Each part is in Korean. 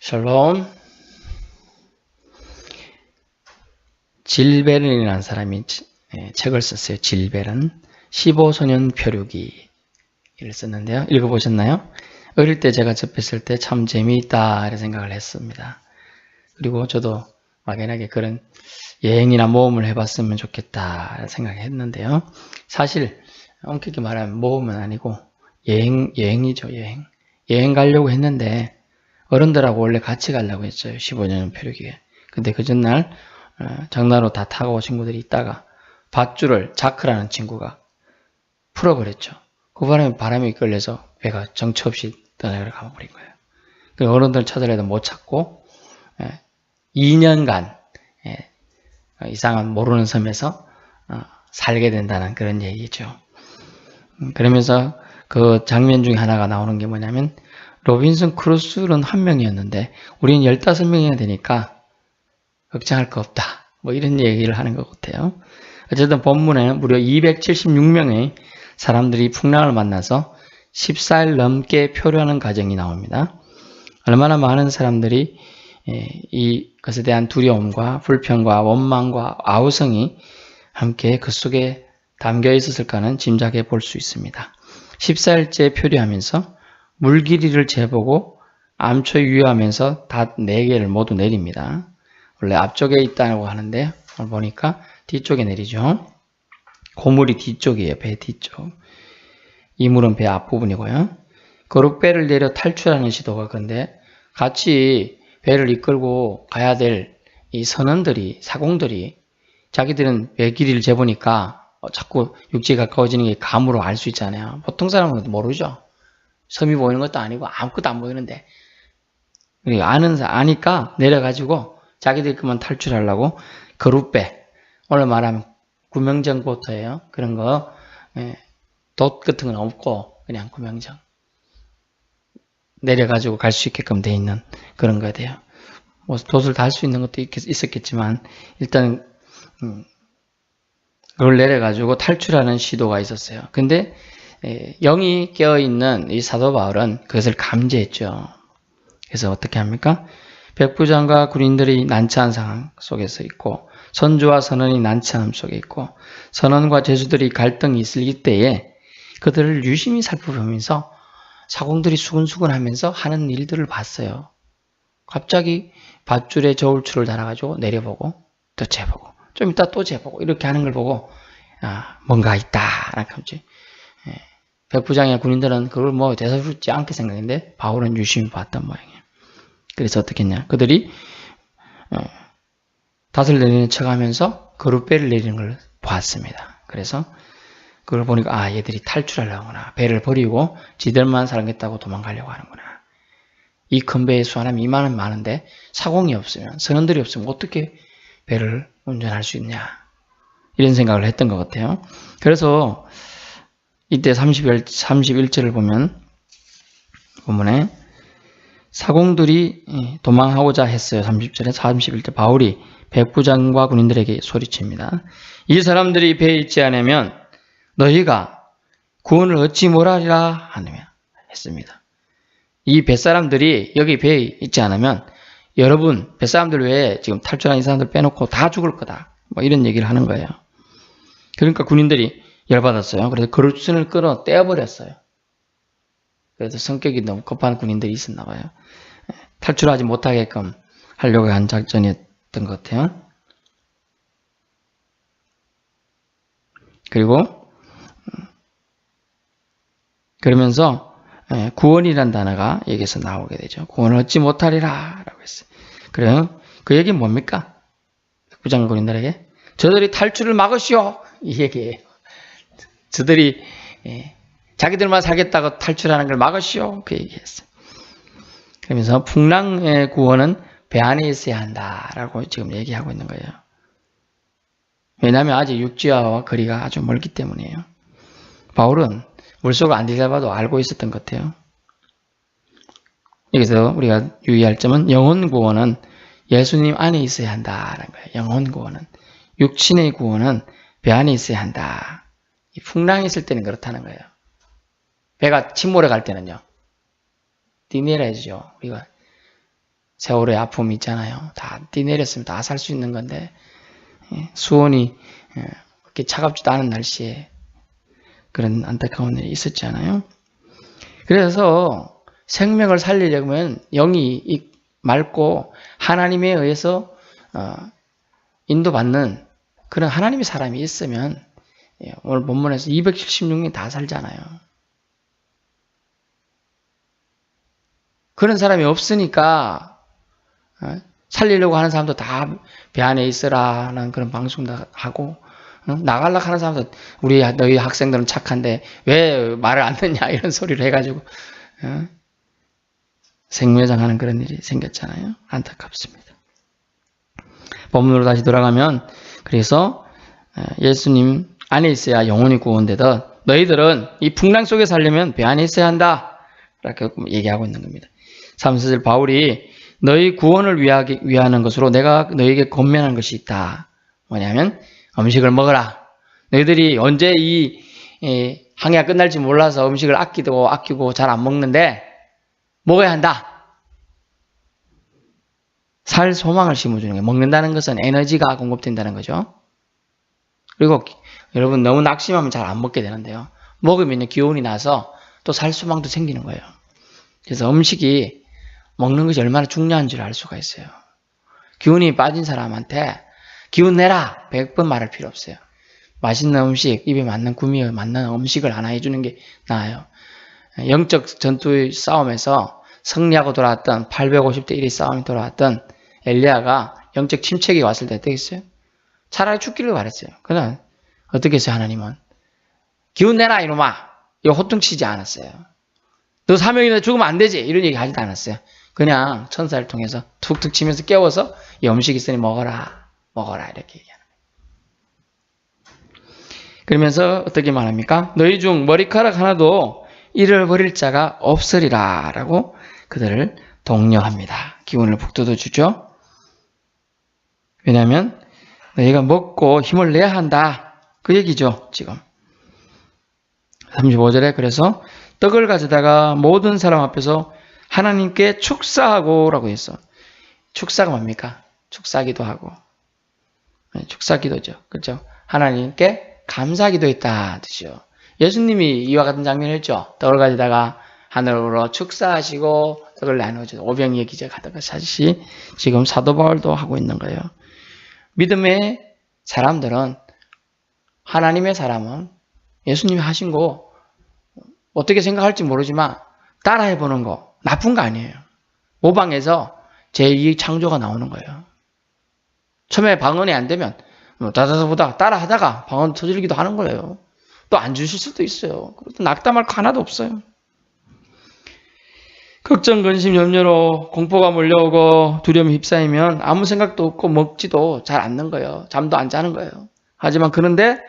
샬롬. 질베른이라는 사람이 책을 썼어요. 질베른 15소년 표류기를 썼는데요. 읽어보셨나요? 어릴 때 제가 접했을 때 참 재미있다 이런 생각을 했습니다. 그리고 저도 막연하게 그런 여행이나 모험을 해봤으면 좋겠다 생각했는데요. 사실 엄격히 말하면 모험은 아니고 여행이죠. 여행 가려고 했는데 어른들하고 원래 같이 가려고 했어요. 15년 표류기에. 근데 그 전날 장난으로 다 타고 친구들이 있다가 밧줄을 자크라는 친구가 풀어버렸죠. 그 바람이 끌려서 배가 정처 없이 떠나려 가버린 거예요. 그 어른들 찾으려도 못 찾고 2년간 이상한 모르는 섬에서 살게 된다는 그런 얘기죠. 그러면서 그 장면 중에 하나가 나오는 게 뭐냐면 로빈슨 크루소는 한 명이었는데 우리는 15명이나 되니까 걱정할 거 없다. 뭐 이런 얘기를 하는 것 같아요. 어쨌든 본문에는 무려 276명의 사람들이 풍랑을 만나서 14일 넘게 표류하는 과정이 나옵니다. 얼마나 많은 사람들이 이것에 대한 두려움과 불평과 원망과 아우성이 함께 그 속에 담겨 있었을까는 짐작해 볼 수 있습니다. 14일째 표류하면서 물길이를 재보고 암초 유효하면서 닷 4개를 모두 내립니다. 원래 앞쪽에 있다고 하는데 오늘 보니까 뒤쪽에 내리죠. 고물이 뒤쪽이에요. 배 뒤쪽. 이물은 배 앞부분이고요. 거룩배를 내려 탈출하는 시도가 그런데 같이 배를 이끌고 가야 될 이 선원들이 사공들이 자기들은 배 길이를 재보니까 자꾸 육지에 가까워지는 게 감으로 알 수 있잖아요. 보통 사람은 모르죠. 섬이 보이는 것도 아니고 아무것도 안 보이는데 아니까 내려가지고 자기들이 그만 탈출하려고 거룩배, 오늘 말하면 구명정 보트예요. 그런 거 돛 같은 건 없고 그냥 구명정 내려가지고 갈 수 있게끔 돼 있는 그런 거 돼요. 뭐 돛을 달 수 있는 것도 있었겠지만 일단 그걸 내려가지고 탈출하는 시도가 있었어요. 근데 영이 깨어있는 이 사도 바울은 그것을 감지했죠. 그래서 어떻게 합니까? 백부장과 군인들이 난처한 상황 속에서 있고 선주와 선원이 난처함 속에 있고 선원과 제수들이 갈등이 있을 이때에 그들을 유심히 살펴보면서 사공들이 수근수근하면서 하는 일들을 봤어요. 갑자기 밧줄에 저울추를 달아가지고 내려보고 또 재보고 좀 이따 또 재보고 이렇게 하는 걸 보고 뭔가 있다. 백부장이나 군인들은 그걸 뭐 대수롭지 않게 생각했는데 바울은 유심히 봤던 모양이에요. 그래서 어떻게 했냐. 그들이 닷을 내리는 척하면서 거룩배를 내리는 걸 봤습니다. 그래서 그걸 보니까 얘들이 탈출하려고 하구나. 배를 버리고 지들만 살겠다고 도망가려고 하는구나. 이 큰 배에 수하면 이만은 많은데 사공이 없으면 선원들이 없으면 어떻게 배를 운전할 수 있냐. 이런 생각을 했던 것 같아요. 그래서 이때 31절을 보면 본문에 사공들이 도망하고자 했어요. 30절에 31절 바울이 백부장과 군인들에게 소리칩니다. 이 사람들이 배에 있지 않으면 너희가 구원을 얻지 못하리라 하느냐 했습니다. 이 뱃사람들이 여기 배에 있지 않으면 여러분 뱃사람들 외에 지금 탈출한 이 사람들 빼놓고 다 죽을 거다. 뭐 이런 얘기를 하는 거예요. 그러니까 군인들이 열받았어요. 그래서 그릇선을 끌어 떼어버렸어요. 그래서 성격이 너무 급한 군인들이 있었나 봐요. 탈출하지 못하게끔 하려고 한 작전이었던 것 같아요. 그리고 그러면서 구원이라는 단어가 여기서 나오게 되죠. 구원을 얻지 못하리라 라고 했어요. 그래요. 그 얘기는 뭡니까? 백부장 군인들에게 저들이 탈출을 막으시오 이 얘기예요. 저들이 자기들만 살겠다고 탈출하는 걸 막으시오 그 얘기했어요. 그러면서 풍랑의 구원은 배 안에 있어야 한다라고 지금 얘기하고 있는 거예요. 왜냐하면 아직 육지와 거리가 아주 멀기 때문이에요. 바울은 물속을 안 들여다봐도 알고 있었던 것 같아요. 여기서 우리가 유의할 점은 영혼 구원은 예수님 안에 있어야 한다라는 거예요. 영혼 구원은. 육신의 구원은 배 안에 있어야 한다. 이 풍랑이 있을 때는 그렇다는 거예요. 배가 침몰해 갈 때는요. 뛰내려야죠. 우리가 세월의 아픔이 있잖아요. 다 뛰내렸으면 다 살 수 있는 건데 수온이 그렇게 차갑지도 않은 날씨에 그런 안타까운 일이 있었잖아요. 그래서 생명을 살리려면 영이 맑고 하나님에 의해서 인도받는 그런 하나님의 사람이 있으면 오늘 본문에서 276명 다 살잖아요. 그런 사람이 없으니까 살리려고 하는 사람도 다 배 안에 있으라는 그런 방송도 하고 나가려고 하는 사람도 너희 학생들은 착한데 왜 말을 안 듣냐 이런 소리를 해가지고 생매장하는 그런 일이 생겼잖아요. 안타깝습니다. 본문으로 다시 돌아가면 그래서 예수님 안에 있어야 영혼이 구원되듯 너희들은 이 풍랑 속에 살려면 배 안에 있어야 한다. 이렇게 얘기하고 있는 겁니다. 3절 바울이 너희 구원을 위하는 것으로 내가 너희에게 권면한 것이 있다. 뭐냐면 음식을 먹어라. 너희들이 언제 이 항해가 끝날지 몰라서 음식을 아끼고 잘 안 먹는데 먹어야 한다. 살 소망을 심어주는 거예요. 먹는다는 것은 에너지가 공급된다는 거죠. 그리고 여러분 너무 낙심하면 잘 안 먹게 되는데요. 먹으면 기운이 나서 또 살 소망도 생기는 거예요. 그래서 음식이 먹는 것이 얼마나 중요한지를 알 수가 있어요. 기운이 빠진 사람한테 기운 내라 100번 말할 필요 없어요. 맛있는 음식, 입에 맞는 구미에 맞는 음식을 하나 해주는 게 나아요. 영적 전투의 싸움에서 승리하고 돌아왔던 850대 1의 싸움이 돌아왔던 엘리야가 영적 침체기 왔을 때 어떻게 했어요? 차라리 죽기를 바랬어요. 그러나 어떻게 했어요? 하나님은 기운 내라 이놈아. 이거 호통치지 않았어요. 너 사명이나 죽으면 안 되지. 이런 얘기 하지도 않았어요. 그냥 천사를 통해서 툭툭 치면서 깨워서 이 음식 있으니 먹어라 이렇게 얘기하는 거예요. 그러면서 어떻게 말합니까? 너희 중 머리카락 하나도 잃어버릴 자가 없으리라 라고 그들을 독려합니다. 기운을 북돋워 주죠. 왜냐하면 너희가 먹고 힘을 내야 한다. 그 얘기죠. 지금 35절에 그래서 떡을 가져다가 모든 사람 앞에서 하나님께 축사하고 라고 했어. 축사가 뭡니까? 축사기도 하고 축사기도죠. 그렇죠? 하나님께 감사기도 했다 뜻이요. 예수님이 이와 같은 장면을 했죠. 떡을 가져다가 하늘으로 축사하시고 떡을 나누죠. 오병이의 기적 하듯이 지금 사도 바울도 하고 있는 거예요. 믿음의 사람들은 하나님의 사람은 예수님이 하신 거 어떻게 생각할지 모르지만 따라해보는 거 나쁜 거 아니에요. 모방해서 제2의 창조가 나오는 거예요. 처음에 방언이 안 되면 다다다보다 따라하다가 방언 터지기도 하는 거예요. 또 안 주실 수도 있어요. 그것도 낙담할 거 하나도 없어요. 걱정, 근심, 염려로 공포가 몰려오고 두려움이 휩싸이면 아무 생각도 없고 먹지도 잘 않는 거예요. 잠도 안 자는 거예요. 하지만 그런데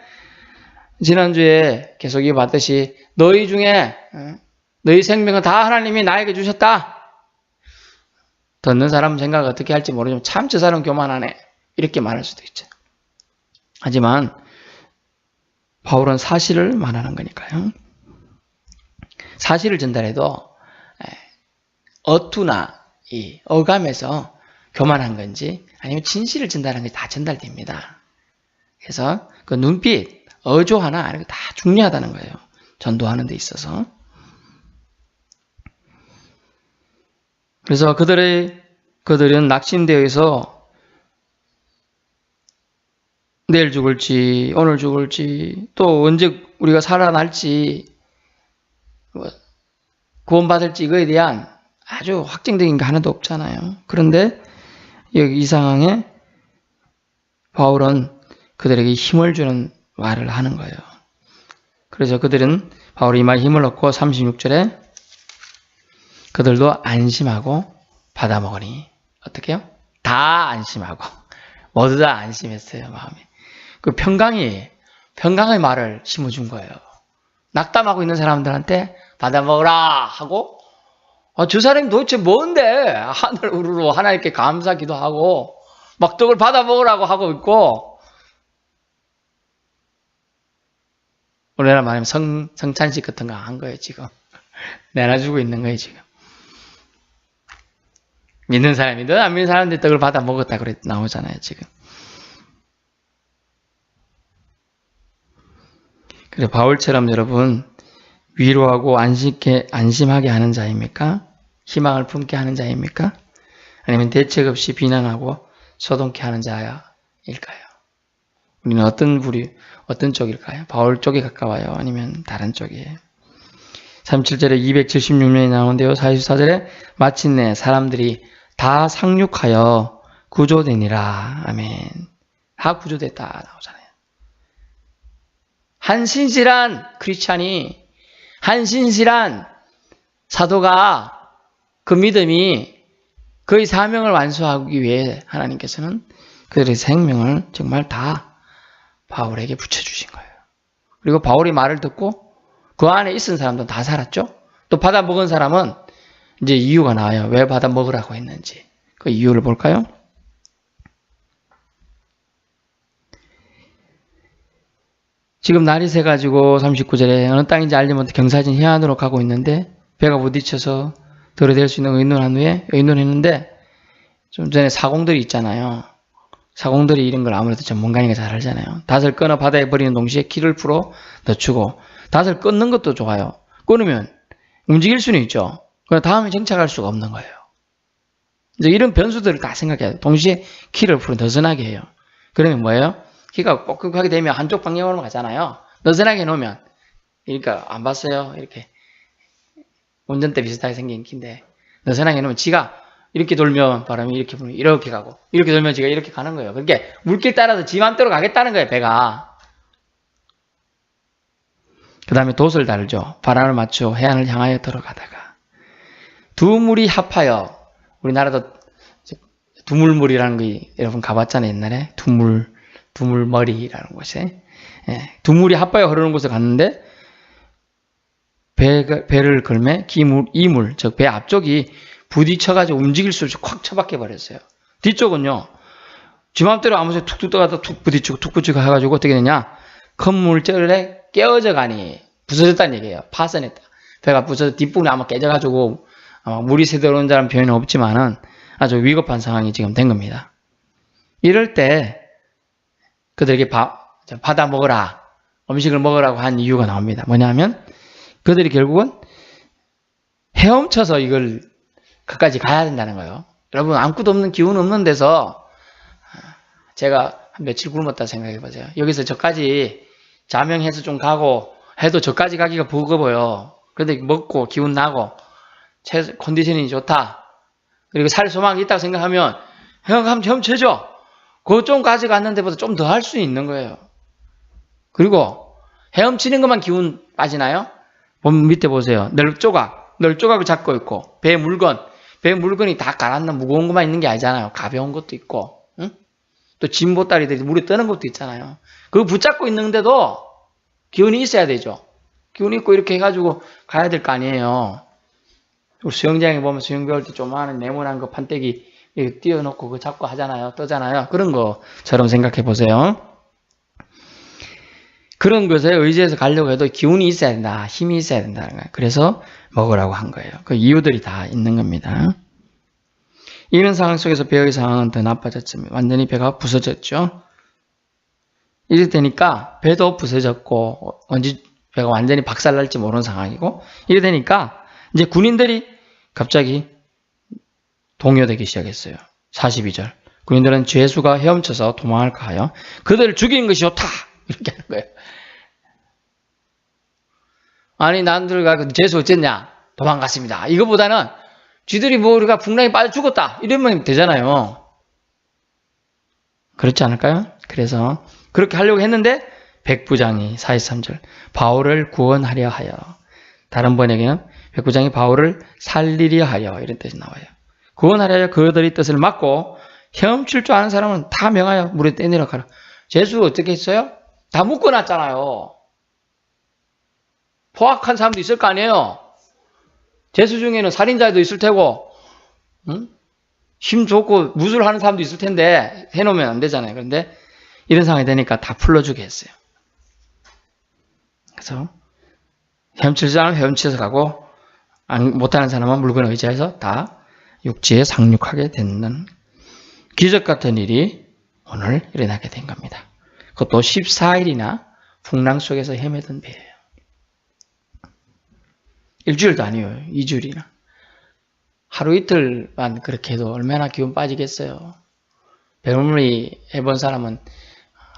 지난주에 계속 이어봤듯이 너희 중에 너희 생명은 다 하나님이 나에게 주셨다. 듣는 사람 생각을 어떻게 할지 모르지만 참 저 사람 교만하네. 이렇게 말할 수도 있죠. 하지만 바울은 사실을 말하는 거니까요. 사실을 전달해도 어투나 이 어감에서 교만한 건지 아니면 진실을 전달하는 게 다 전달됩니다. 그래서 그 눈빛, 어조 하나 이런 거 다 중요하다는 거예요. 전도하는 데 있어서. 그래서 그들은 낙심되어서 내일 죽을지 오늘 죽을지 또 언제 우리가 살아날지 구원받을지 이거에 대한 아주 확정적인 게 하나도 없잖아요. 그런데 여기 이 상황에 바울은 그들에게 힘을 주는 말을 하는 거예요. 그래서 그들은 바울이 이 말에 힘을 얻고 36절에 그들도 안심하고 받아먹으니 어떻게 해요? 다 안심하고 모두 다 안심했어요. 마음에. 그 평강의 말을 심어준 거예요. 낙담하고 있는 사람들한테 받아먹으라 하고 저 사람이 도대체 뭔데 하늘 우르르 하나님께 감사기도 하고 막 떡을 받아먹으라고 하고 있고 우리나라 말하면 성찬식 같은 거 한 거예요 지금. 내놔주고 있는 거예요 지금. 믿는 사람이든 안 믿는 사람들이 떡을 받아 먹었다 그래 나오잖아요, 지금. 그래 바울처럼 여러분 위로하고 안심하게 하는 자입니까? 희망을 품게 하는 자입니까? 아니면 대책 없이 비난하고 소동케 하는 자일까요? 우리는 어떤 쪽일까요? 바울 쪽에 가까워요? 아니면 다른 쪽이에요? 37절에 276년이 나오는데요. 44절에 마침내 사람들이 다 상륙하여 구조되니라. 아멘. 다 구조됐다 나오잖아요. 한 신실한 크리스찬이, 한 신실한 사도가 그 믿음이 그의 사명을 완수하기 위해 하나님께서는 그들의 생명을 정말 다 바울에게 붙여주신 거예요. 그리고 바울이 말을 듣고 그 안에 있은 사람도 다 살았죠. 또 받아 먹은 사람은 이제 이유가 나와요. 왜 받아 먹으라고 했는지. 그 이유를 볼까요? 지금 날이 새가지고 39절에 어느 땅인지 알지 못해 경사진 해안으로 가고 있는데 배가 부딪혀서 들어댈 수 있는 의논한 후에 의논했는데 좀 전에 사공들이 있잖아요. 사공들이 이런 걸 아무래도 전문가니까 잘 알잖아요. 닷을 끊어 바다에 버리는 동시에 키를 풀어 넣주고 닷을 끊는 것도 좋아요. 끊으면 움직일 수는 있죠. 그러나 다음에 정착할 수가 없는 거예요. 이제 이런 변수들을 다 생각해야 돼요. 동시에 키를 풀어 느슨하게 해요. 그러면 뭐예요? 키가 뻑뻑하게 되면 한쪽 방향으로 가잖아요. 느슨하게 놓으면 그러니까 안 봤어요. 이렇게 운전대 비슷하게 생긴 키인데 느슨하게 놓으면 지가 이렇게 돌면 바람이 이렇게 불면 이렇게 가고 이렇게 돌면 지가 이렇게 가는 거예요. 그러니까 물길 따라서 지 맘대로 가겠다는 거예요. 배가. 그 다음에 돛을 달죠. 바람을 맞춰 해안을 향하여 들어가다가 두 물이 합하여 우리나라도 두물물이라는 거 여러분 가봤잖아요. 옛날에 두물머리라는 곳에 두 물이 합하여 흐르는 곳에 갔는데 배를 걸매 이물 즉 배 앞쪽이 부딪혀가지고 움직일 수 없이 콱 처박혀 버렸어요. 뒤쪽은요. 지 맘대로 아무 데나 툭툭 떠가다 툭 부딪히고 해가지고 어떻게 되냐. 큰 물줄에 깨어져 가니 부서졌다는 얘기예요. 파손했다. 배가 부서져 뒷부분이 아마 깨져가지고 물이 새들어오는 자는 표현은 없지만은 아주 위급한 상황이 지금 된 겁니다. 이럴 때 그들에게 받아 먹으라. 음식을 먹으라고 한 이유가 나옵니다. 뭐냐면 그들이 결국은 헤엄쳐서 이걸 그까지 가야 된다는 거예요. 여러분 아무것도 없는 기운 없는 데서 제가 한 며칠 굶었다 생각해 보세요. 여기서 저까지 자명해서 좀 가고 해도 저까지 가기가 버거워요. 그런데 먹고 기운 나고 컨디션이 좋다. 그리고 살 소망이 있다고 생각하면 헤엄쳐죠. 그거 좀 가져갔는 데보다 좀 더 할 수 있는 거예요. 그리고 헤엄치는 것만 기운 빠지나요? 밑에 보세요. 널조각을 잡고 있고 배 물건이 다 가라앉는 무거운 것만 있는 게 아니잖아요. 가벼운 것도 있고 응? 또 진보다리들이 물에 뜨는 것도 있잖아요. 그거 붙잡고 있는데도 기운이 있어야 되죠. 기운이 있고 이렇게 해가지고 가야 될 거 아니에요. 우리 수영장에 보면 수영 배울 때 조그마한 네모난 거 판때기 이렇게 띄워놓고 그거 잡고 하잖아요. 뜨잖아요. 그런 것처럼 생각해 보세요. 그런 것에 의지해서 가려고 해도 기운이 있어야 된다. 힘이 있어야 된다는 거예요. 그래서 먹으라고 한 거예요. 그 이유들이 다 있는 겁니다. 이런 상황 속에서 배의 상황은 더 나빠졌습니다. 완전히 배가 부서졌죠. 이렇게 되니까 배도 부서졌고 언제 배가 완전히 박살날지 모르는 상황이고 이렇게 되니까 이제 군인들이 갑자기 동요되기 시작했어요. 42절. 군인들은 죄수가 헤엄쳐서 도망할까 하여 그들을 죽이는 것이 좋다. 이렇게 하는 거예요. 아니 난들과 죄수 어쨌냐? 도망갔습니다. 이거보다는 쥐들이 우리가 풍랑에 빠져 죽었다. 이러면 되잖아요. 그렇지 않을까요? 그래서 그렇게 하려고 했는데 백부장이 43절 바울을 구원하려 하여 다른 번역에는 백부장이 바울을 살리려 하여 이런 뜻이 나와요. 구원하려 하여 그들의 뜻을 막고 헤엄칠 줄 아는 사람은 다 명하여 물에 떼내려 가라. 죄수 어떻게 했어요? 다 묶어놨잖아요. 포악한 사람도 있을 거 아니에요. 죄수 중에는 살인자도 있을 테고 힘 좋고 무술하는 사람도 있을 텐데 해놓으면 안 되잖아요. 그런데 이런 상황이 되니까 다 풀러주게 했어요. 그래서 헤엄칠 사람은 헤엄쳐서 가고 못하는 사람은 물건을 의지해서 다 육지에 상륙하게 되는 기적 같은 일이 오늘 일어나게 된 겁니다. 그것도 14일이나 풍랑 속에서 헤매던 배예요. 일주일도 아니에요. 2주일이나. 하루 이틀만 그렇게 해도 얼마나 기운 빠지겠어요. 배멀미 해본 사람은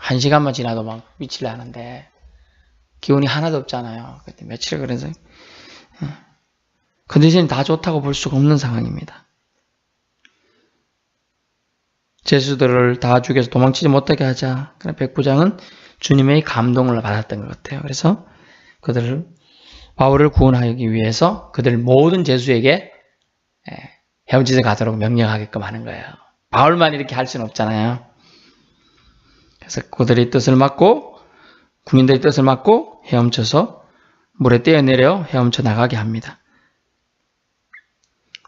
1시간만 지나도 막 미칠라 하는데 기운이 하나도 없잖아요. 그때 며칠을 그래서 컨디션이 다 좋다고 볼 수가 없는 상황입니다. 제수들을 다 죽여서 도망치지 못하게 하자. 백부장은 주님의 감동을 받았던 것 같아요. 그래서 바울을 구원하기 위해서 그들 모든 제수에게 헤엄치서 가도록 명령하게끔 하는 거예요. 바울만 이렇게 할 수는 없잖아요. 그래서 그들의 뜻을 맡고 군인들의 뜻을 맡고 헤엄쳐서 물에 뛰어내려 헤엄쳐 나가게 합니다.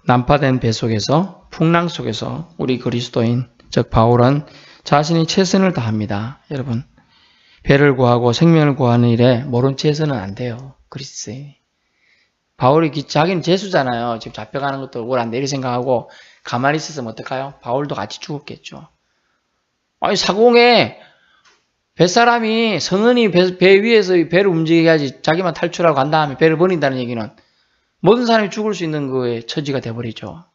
난파된 배 속에서 풍랑 속에서 우리 그리스도인 즉 바울은 자신이 최선을 다합니다. 여러분 배를 구하고 생명을 구하는 일에 모른 채 해서는 안 돼요. 그리스도인이. 바울이 자기는 죄수잖아요. 지금 잡혀가는 것도 억울한데 이렇게 생각하고 가만히 있었으면 어떡해요? 바울도 같이 죽었겠죠. 아니 사공에 뱃사람이 성은이 배 위에서 배를 움직이게 하지 자기만 탈출하고 간 다음에 배를 버린다는 얘기는 모든 사람이 죽을 수 있는 거에 처지가 돼버리죠.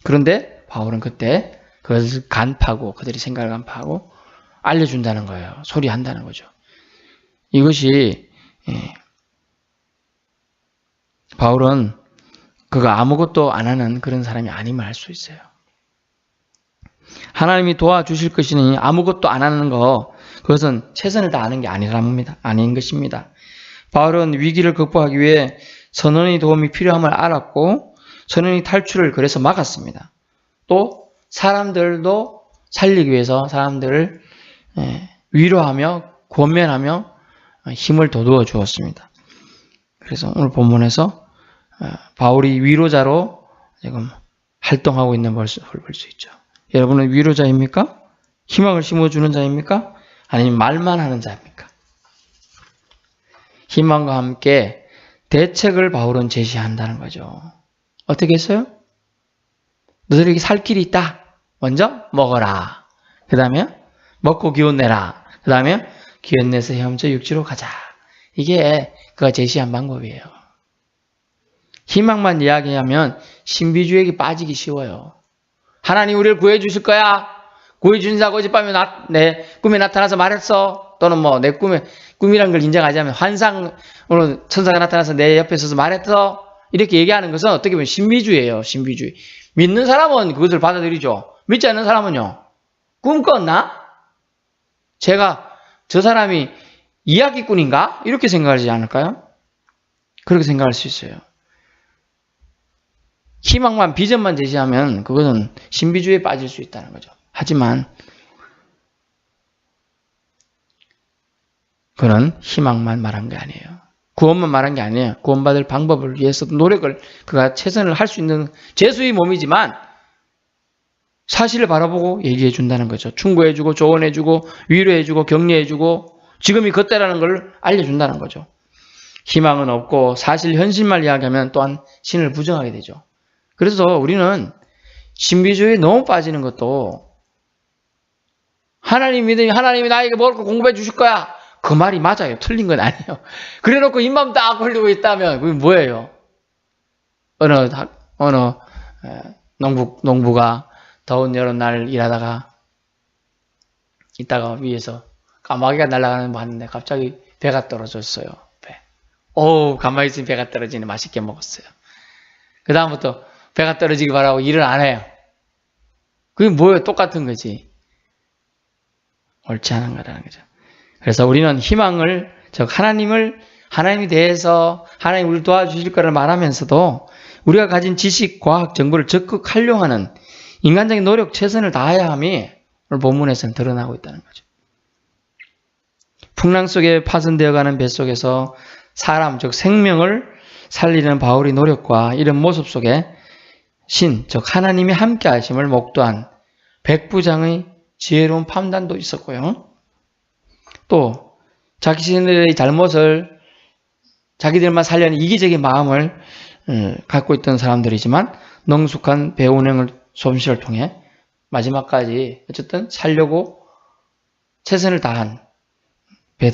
그런데 바울은 그때 그것을 간파하고 그들이 생각을 간파하고 알려준다는 거예요. 소리한다는 거죠. 이것이 바울은 그가 아무것도 안 하는 그런 사람이 아님을 알 수 있어요. 하나님이 도와주실 것이니 아무것도 안 하는 거 그것은 최선을 다하는 게 아닌 것입니다. 바울은 위기를 극복하기 위해 선원의 도움이 필요함을 알았고 선원의 탈출을 그래서 막았습니다. 또 사람들도 살리기 위해서 사람들을 위로하며 권면하며 힘을 돋워 주었습니다. 그래서 오늘 본문에서 바울이 위로자로 지금 활동하고 있는 모습을 볼 수 있죠. 여러분은 위로자입니까? 희망을 심어주는 자입니까? 아니면 말만 하는 자입니까? 희망과 함께 대책을 바울은 제시한다는 거죠. 어떻게 했어요? 너희에게 살 길이 있다. 먼저 먹어라. 그 다음에 먹고 기운 내라. 그 다음에 기운 내서 헤엄쳐 육지로 가자. 이게 그가 제시한 방법이에요. 희망만 이야기하면 신비주의에 빠지기 쉬워요. 하나님 우리를 구해주실 거야. 구해주신다고 어젯밤에 내 꿈에 나타나서 말했어. 또는 내 꿈이란 걸 인정하지 않으면 환상으로 천사가 나타나서 내 옆에 서서 말했어. 이렇게 얘기하는 것은 어떻게 보면 신비주의예요. 신비주의. 믿는 사람은 그것을 받아들이죠. 믿지 않는 사람은요. 꿈 꿨나? 저 사람이 이야기꾼인가? 이렇게 생각하지 않을까요? 그렇게 생각할 수 있어요. 희망만, 비전만 제시하면 그것은 신비주의에 빠질 수 있다는 거죠. 하지만 그는 희망만 말한 게 아니에요. 구원만 말한 게 아니에요. 구원받을 방법을 위해서 노력을 그가 최선을 할 수 있는 죄수의 몸이지만 사실을 바라보고 얘기해 준다는 거죠. 충고해 주고 조언해 주고 위로해 주고 격려해 주고 지금이 그때라는 걸 알려준다는 거죠. 희망은 없고 사실 현실만 이야기하면 또한 신을 부정하게 되죠. 그래서 우리는 신비주의에 너무 빠지는 것도 하나님이 나에게 먹을 거 공급해 주실 거야. 그 말이 맞아요. 틀린 건 아니에요. 그래 놓고 입만 딱 벌리고 있다면 그게 뭐예요? 어느 농부가 더운 여름날 일하다가 있다가 위에서 까마귀가 날아가는 거 봤는데 갑자기 배가 떨어졌어요. 가만히 있으면 배가 떨어지네. 맛있게 먹었어요. 그 다음부터 배가 떨어지기 바라고 일을 안 해요. 그게 뭐예요? 똑같은 거지. 옳지 않은 거라는 거죠. 그래서 우리는 희망을, 즉 하나님에 대해서 하나님 우리를 도와주실 거를 말하면서도 우리가 가진 지식, 과학, 정보를 적극 활용하는 인간적인 노력, 최선을 다해야 함이 오늘 본문에서는 드러나고 있다는 거죠. 풍랑 속에 파손되어가는 뱃속에서 사람, 즉 생명을 살리는 바울의 노력과 이런 모습 속에 즉 하나님이 함께 하심을 목도한 백부장의 지혜로운 판단도 있었고요. 또 자신들의 잘못을 자기들만 살려는 이기적인 마음을 갖고 있던 사람들이지만 능숙한 배 운행을 솜씨를 통해 마지막까지 어쨌든 살려고 최선을 다한 배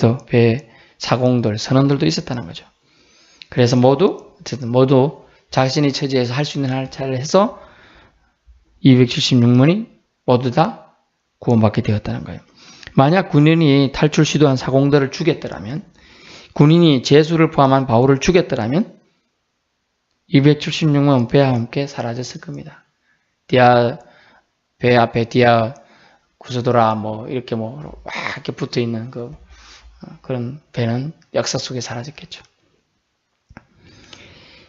사공들, 선원들도 있었다는 거죠. 그래서 모두 자신의 처지에서 할 수 있는 한 잘 해서 276명이 모두 다 구원받게 되었다는 거예요. 만약 군인이 탈출 시도한 사공들을 죽였더라면, 군인이 제수를 포함한 바울을 죽였더라면 276명 배와 함께 사라졌을 겁니다. 배 앞에 디아 구스도라 이렇게 이렇게 붙어 있는 그런 배는 역사 속에 사라졌겠죠.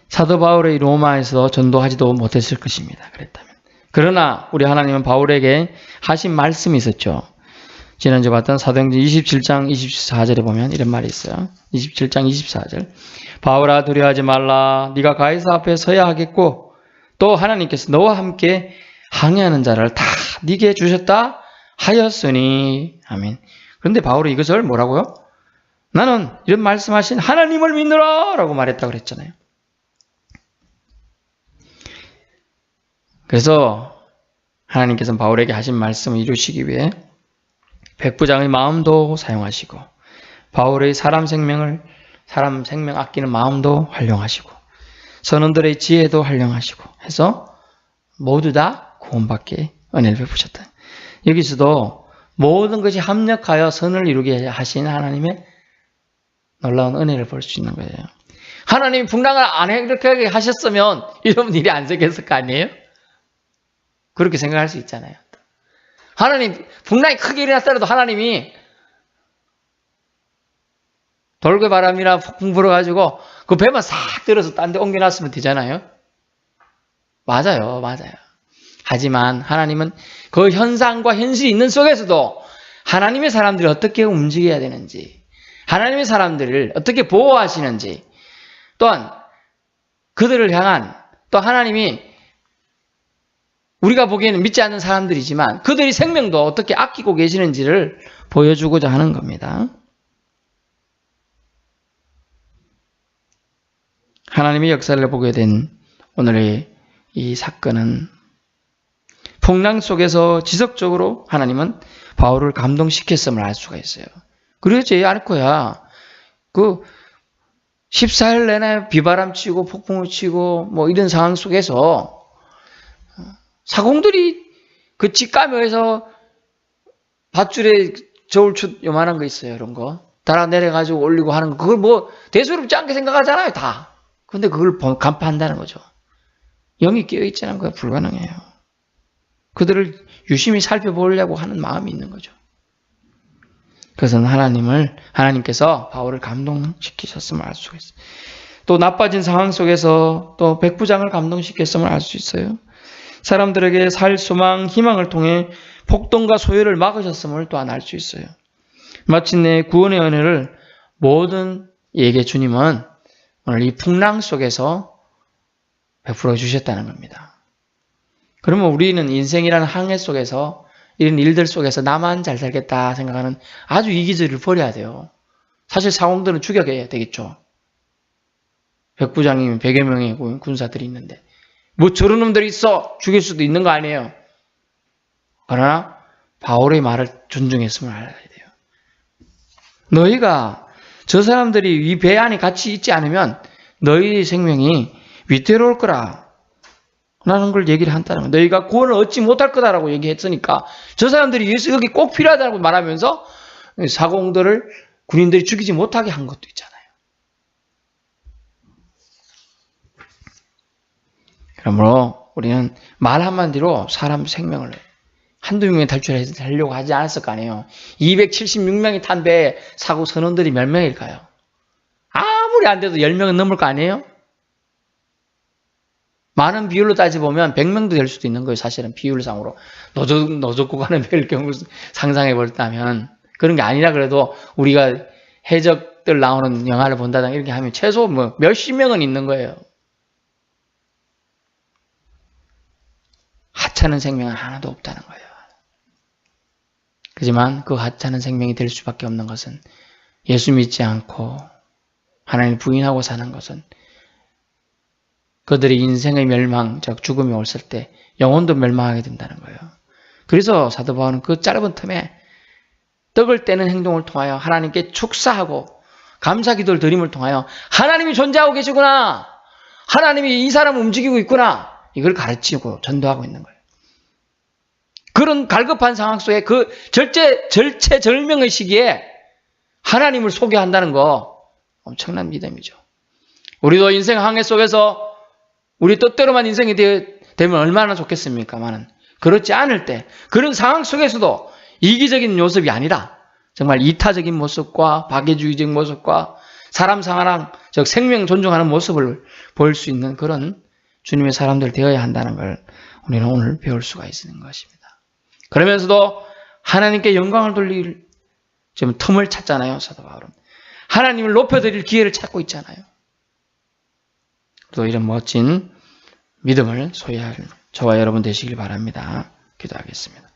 사도 바울의 로마에서 전도하지도 못했을 것입니다. 그랬다면. 그러나 우리 하나님은 바울에게 하신 말씀이 있었죠. 지난주 봤던 사도행전 27장 24절에 보면 이런 말이 있어요. 27장 24절. 바울아 두려워하지 말라. 네가 가이사 앞에 서야 하겠고 또 하나님께서 너와 함께 항해하는 자를 다 네게 주셨다 하였으니. 아멘. 그런데 바울이 이것을 뭐라고요? 나는 이런 말씀하신 하나님을 믿노라 라고 말했다고 그랬잖아요. 그래서 하나님께서는 바울에게 하신 말씀을 이루시기 위해 백부장의 마음도 사용하시고 바울의 사람 생명 아끼는 마음도 활용하시고 선원들의 지혜도 활용하시고 해서 모두 다 구원받게 은혜를 베푸셨다. 여기서도 모든 것이 합력하여 선을 이루게 하신 하나님의 놀라운 은혜를 볼 수 있는 거예요. 하나님이 풍랑을 안 이렇게 하셨으면 이런 일이 안 생겼을 거 아니에요? 그렇게 생각할 수 있잖아요. 하나님, 풍랑이 크게 일어났더라도 하나님이 돌개바람이나 폭풍 불어가지고 그 배만 싹 들어서 딴 데 옮겨놨으면 되잖아요. 맞아요. 하지만 하나님은 그 현상과 현실이 있는 속에서도 하나님의 사람들이 어떻게 움직여야 되는지, 하나님의 사람들을 어떻게 보호하시는지, 또한 그들을 향한 또 하나님이 우리가 보기에는 믿지 않는 사람들이지만 그들이 생명도 어떻게 아끼고 계시는지를 보여주고자 하는 겁니다. 하나님의 역사를 보게 된 오늘의 이 사건은 풍랑 속에서 지속적으로 하나님은 바울을 감동시켰음을 알 수가 있어요. 그러지 않을 거야. 14일 내내 비바람 치고 폭풍을 치고 이런 상황 속에서 사공들이 그 직감에서 밧줄에 저울추 요만한 거 있어요. 이런 거. 달아 내려가지고 올리고 하는 거. 그걸 대수롭지 않게 생각하잖아요. 다. 근데 그걸 간파한다는 거죠. 영이 깨어있지는 거야. 불가능해요. 그들을 유심히 살펴보려고 하는 마음이 있는 거죠. 그것은 하나님께서 바울을 감동시키셨음을 알 수가 있어요. 또 나빠진 상황 속에서 또 백부장을 감동시켰음을 알 수 있어요. 사람들에게 살 소망, 희망을 통해 폭동과 소요를 막으셨음을 또한 알 수 있어요. 마침내 구원의 은혜를 모든 이에게 주님은 오늘 이 풍랑 속에서 베풀어 주셨다는 겁니다. 그러면 우리는 인생이라는 항해 속에서 이런 일들 속에서 나만 잘 살겠다 생각하는 아주 이기주의를 버려야 돼요. 사실 사공들은 죽여야 되겠죠. 백부장이면 100여 명의 군사들이 있는데 저런 놈들이 있어 죽일 수도 있는 거 아니에요. 그러나 바울의 말을 존중했음을 알아야 돼요. 너희가 저 사람들이 이 배 안에 같이 있지 않으면 너희 생명이 위태로울 거라 라는 걸 얘기를 한다는 거예요. 너희가 구원을 얻지 못할 거다라고 얘기했으니까 저 사람들이 예수 여기 꼭 필요하다고 말하면서 군인들이 죽이지 못하게 한 것도 있잖아요. 그러므로 우리는 말 한마디로 사람 생명을 한두 명이 탈출하려고 하지 않았을 거 아니에요. 276명이 탄 배에 사고 선원들이 몇 명일까요? 아무리 안 돼도 10명은 넘을 거 아니에요? 많은 비율로 따져보면 100명도 될 수도 있는 거예요. 사실은 비율상으로. 노젓고 가는 배일 경우 상상해 볼다면. 그런 게 아니라 그래도 우리가 해적들 나오는 영화를 본다든가 이렇게 하면 최소 몇십 명은 있는 거예요. 하찮은 생명은 하나도 없다는 거예요. 하지만 그 하찮은 생명이 될 수밖에 없는 것은 예수 믿지 않고 하나님을 부인하고 사는 것은 그들의 인생의 멸망, 즉 죽음이 왔을 때 영혼도 멸망하게 된다는 거예요. 그래서 사도 바울은 그 짧은 틈에 떡을 떼는 행동을 통하여 하나님께 축사하고 감사 기도를 드림을 통하여 하나님이 존재하고 계시구나, 하나님이 이 사람을 움직이고 있구나, 이걸 가르치고 전도하고 있는 거예요. 그런 갈급한 상황 속에 그 절체절명의 시기에 하나님을 소개한다는 거 엄청난 믿음이죠. 우리도 인생 항해 속에서 우리 뜻대로만 인생이 되면 얼마나 좋겠습니까마는 그렇지 않을 때, 그런 상황 속에서도 이기적인 모습이 아니라 정말 이타적인 모습과 박애주의적인 모습과 사람 상하랑 즉 생명 존중하는 모습을 보일 수 있는 그런 주님의 사람들 되어야 한다는 걸 우리는 오늘 배울 수가 있는 것입니다. 그러면서도 하나님께 영광을 돌릴 지금 틈을 찾잖아요. 사도 바울은 하나님을 높여드릴 기회를 찾고 있잖아요. 또 이런 멋진 믿음을 소유할 저와 여러분 되시길 바랍니다. 기도하겠습니다.